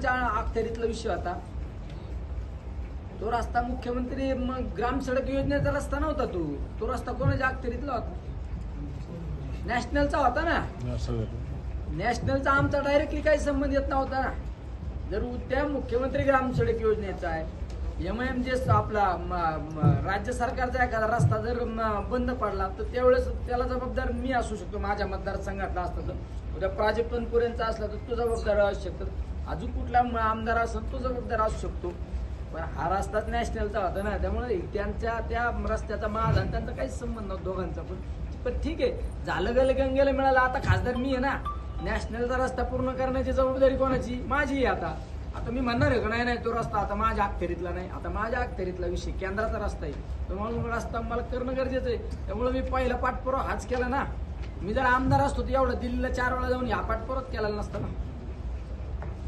कोणाच्या अखत्यारीतला विषय होता? तो रस्ता मुख्यमंत्री ग्राम सडक योजनेचा रस्ता नव्हता. तो रस्ता कोणाच्या अखत्यारीतला होता? नॅशनलचा होता ना. नॅशनलचा आमचा डायरेक्टली काही संबंध येत नव्हता ना. जर त्या मुख्यमंत्री ग्राम सडक योजनेचा आहे, MIMJ आपला राज्य सरकारचा एखादा रस्ता जर बंद पडला तर त्यावेळेस त्याला जबाबदार मी असू शकतो. माझ्या मतदारसंघातला असतं तर उद्या प्राजक्त तनपुरेंचा असला तर तो जबाबदार असू शकतो. अजून कुठला आमदार असेल तो जबाबदार असू शकतो. पण हा रस्ताच नॅशनलचा होता ना, त्यामुळे त्यांच्या त्या रस्त्याचा माझा आणि त्यांचा काहीच संबंध नव्हता दोघांचा. पण ठीक आहे, झालं गेलं गंगेला मिळालं. आता खासदार मी आहे ना. नॅशनलचा रस्ता पूर्ण करण्याची जबाबदारी कोणाची? माझी आहे. आता मी म्हणणार आहे का नाही तो रस्ता आता माझ्या अखत्यारीतला नाही. आता माझ्या अखत्यारीतला विषय केंद्राचा रस्ता आहे, तर म्हणून रस्ता मला करणं गरजेचं आहे. त्यामुळे मी पहिला पाठपुरावा हाच केला ना. मी जर आमदार असतो तर एवढं दिल्लीला 4 वेळा जाऊन हा पाठपुरावाच केला नसता ना.